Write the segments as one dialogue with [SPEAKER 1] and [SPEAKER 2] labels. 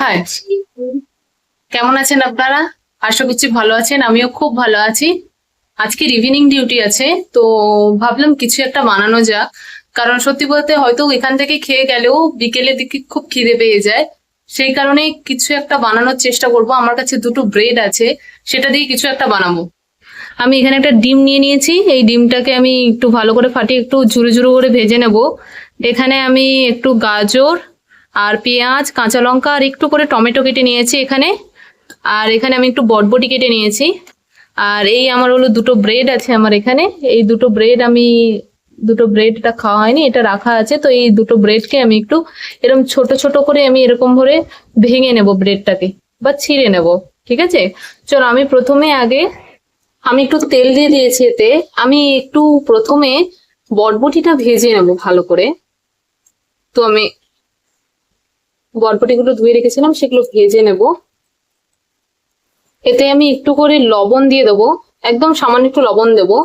[SPEAKER 1] High, কেমন আছেন আপনারা? আশা করছি ভালো আছেন, আমিও খুব ভালো আছি। আজকে ইভিনিং ডিউটি আছে, তো ভাবলাম কিছু একটা বানানো যাক। কারণ সত্যি বলতে হয়তো এখান থেকে খেয়ে গেলেও বিকেলের দিকে খুব খিদে পেয়ে যায়। সেই কারণে কিছু একটা বানানোর চেষ্টা করব। আমার কাছে দুটো ব্রেড আছে, সেটা দিয়ে কিছু একটা বানাবো। আমি এখানে একটা ডিম নিয়ে নিয়েছি, এই ডিমটাকে আমি একটু ভালো করে ফাটিয়ে একটু ঝুরো ঝুরো করে ভেজে নেব। এখানে আমি একটু গাজর আর পেঁয়াজ, কাঁচা লঙ্কা আর একটু করে টমেটো কেটে নিয়েছি এখানে। আর এখানে আমি একটু বটবটি কেটে নিয়েছি। আর এই আমার হলো দুটো ব্রেড আছে আমার এখানে। এই দুটো ব্রেড আমি দুটো ব্রেড, এটা খাওয়া হয়নি, এটা রাখা আছে। তো এই দুটো ব্রেডকে আমি একটু এরকম ছোট ছোট করে আমি এরকম করে ভেঙে নেব ব্রেডটাকে, বা ছিঁড়ে নেব। ঠিক আছে, চলো আমি প্রথমে আগে আমি একটু তেল দিয়ে দিয়েছি এতে। আমি একটু প্রথমে বটবটিটা ভেজে নেব ভালো করে। তো আমি বটবটিগুলো ধুয়ে রেখেছিলাম, সেগুলো ভেজে নেব। এতে আমি একটু করে লবণ দিয়ে দেবো, একদম সামান্য একটু লবণ দেবো।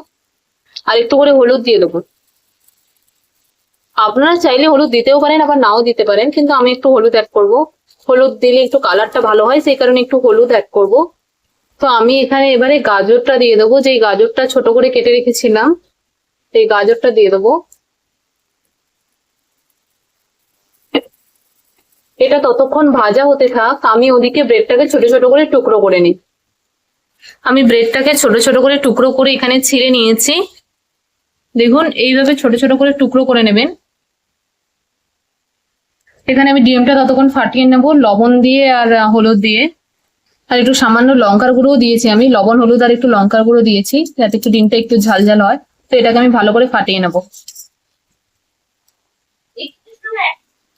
[SPEAKER 1] আর একটু করে হলুদ দিয়ে দেবো। আপনারা চাইলে হলুদ দিতেও পারেন, আবার নাও দিতে পারেন, কিন্তু আমি একটু হলুদ অ্যাড করব। হলুদ দিলে একটু কালারটা ভালো হয়, সেই কারণে একটু হলুদ অ্যাড করব। তো আমি এখানে এবারে গাজরটা দিয়ে দেবো, যে গাজরটা ছোট করে কেটে রেখেছিলাম, এই গাজরটা দিয়ে দেবো। এটা ততক্ষণ ভাজা হতে থাক, আমি ওদিকে ব্রেডটাকে ছোট ছোট করে টুকরো করে নিই। আমি ব্রেডটাকে ছোট ছোট করে টুকরো করে এখানে ছিঁড়ে নিয়েছি। দেখুন, এইভাবে ছোট ছোট করে টুকরো করে নেবেন। এখানে আমি ডিমটা ততক্ষণ ফাটিয়ে নেবো লবণ দিয়ে আর হলুদ দিয়ে। আর একটু সামান্য লঙ্কার গুঁড়োও দিয়েছি, আমি লবণ হলুদ আর একটু লঙ্কার গুঁড়ো দিয়েছি, যাতে একটু ডিমটা একটু ঝাল ঝাল হয়। তো এটাকে আমি ভালো করে ফাটিয়ে নেবো।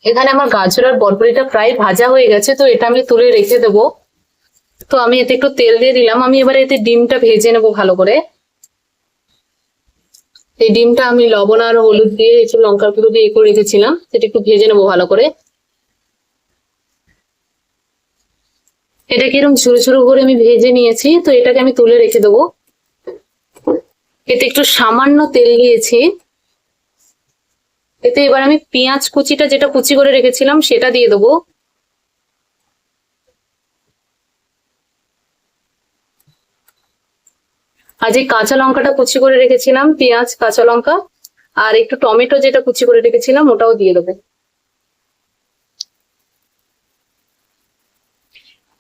[SPEAKER 1] এখানে আমার গাজর আর বরবটিটা প্রায় ভাজা হয়ে গেছে, তো এটা আমি তুলে রেখে দেবো। তো আমি এতে একটু তেল দিয়ে দিলাম, আমি এবারে এতে ডিমটা ভেজে নেবো ভালো করে। এই ডিমটা আমি লবণ আর হলুদ দিয়ে একটু লঙ্কার গুঁড়ো দিয়ে করে রেখেছিলাম, সেটা একটু ভেজে নেবো ভালো করে। এটাকে এরকম ঝুরো ঝুরো করে আমি ভেজে নিয়েছি, তো এটাকে আমি তুলে রেখে দেবো। এতে একটু সামান্য তেল দিয়েছি। এতে এবার আমি পেঁয়াজ কুচিটা, যেটা কুচি করে রেখেছিলাম, সেটা দিয়ে দেবো। আর যে কাঁচা লঙ্কাটা কুচি করে রেখেছিলাম, পেঁয়াজ কাঁচা লঙ্কা আর একটু টমেটো যেটা কুচি করে রেখেছিলাম, ওটাও দিয়ে দেবো।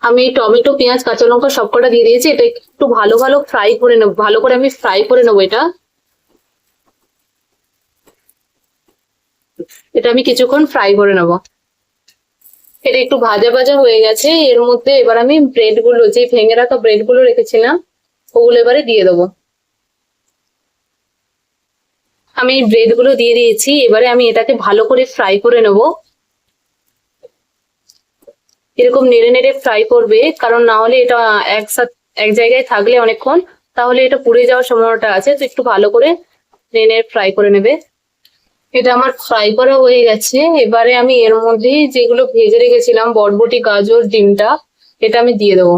[SPEAKER 1] আমি টমেটো, পেঁয়াজ, কাঁচা লঙ্কা সবকটা দিয়ে দিয়েছি। এটা একটু ভালো ভালো ফ্রাই করে নেবো, ভালো করে আমি ফ্রাই করে নেবো এটা। এটা আমি কিছুক্ষণ ফ্রাই করে নেবো। এটা একটু ভাজা ভাজা হয়ে গেছে, এর মধ্যে এবার আমি ব্রেড গুলো, যে ভেঙে রাখা ব্রেড গুলো রেখেছিলাম, ওগুলো এবারে দিয়ে দেবো। আমি ব্রেড গুলো দিয়ে দিয়েছি, এবারে আমি এটাকে ভালো করে ফ্রাই করে নেবো। এরকম নেড়ে নেড়ে ফ্রাই করবে, কারণ না হলে এটা এক জায়গায় থাকলে অনেকক্ষণ, তাহলে এটা পুড়ে যাওয়ার সম্ভাবনাটা আছে। তো একটু ভালো করে নেড়ে নেড়ে ফ্রাই করে নেবে। এটা আমার ফ্রাই করা হয়ে গেছে, এবারে আমি এর মধ্যে যেগুলো ভেজে রেখেছিলাম, বরবটি, গাজর, ডিমটা, এটা আমি দিয়ে দেবো।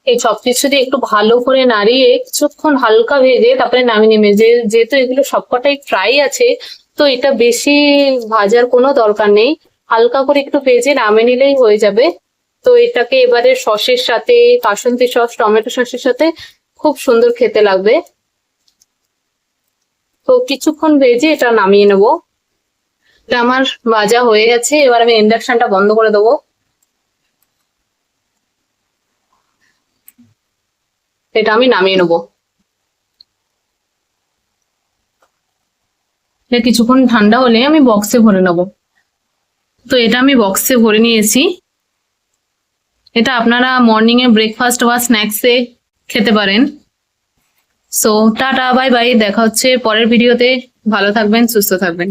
[SPEAKER 1] এই সবকিছু দিয়ে একটু ভালো করে নাড়িয়ে কিছুক্ষণ হালকা ভেজে তারপরে নামিয়ে নেবে। যেহেতু এগুলো সবকটাই ফ্রাই আছে, তো এটা বেশি ভাজার কোনো দরকার নেই। হালকা করে একটু ভেজে নামিয়ে নিলেই হয়ে যাবে। তো এটাকে এবারে সসের সাথে, কাসুন্দি সস, টমেটো সসের সাথে খুব সুন্দর খেতে লাগবে। তো কিছুক্ষণ ভেজে এটা নামিয়ে নেব। এটা আমার ভাজা হয়ে গেছে, এবার আমি ইন্ডাকশনটা বন্ধ করে দেবো। এটা আমি নামিয়ে নেবো। এটা কিছুক্ষণ ঠান্ডা হলে আমি বক্সে ভরে নেব। তো এটা আমি বক্সে ভরে নিয়েছি। এটা আপনারা মর্নিং এ ব্রেকফাস্ট বা স্ন্যাক্সে খেতে পারেন। সো টাটা, বাই বাই, দেখা হচ্ছে পরের ভিডিওতে। ভালো থাকবেন, সুস্থ থাকবেন।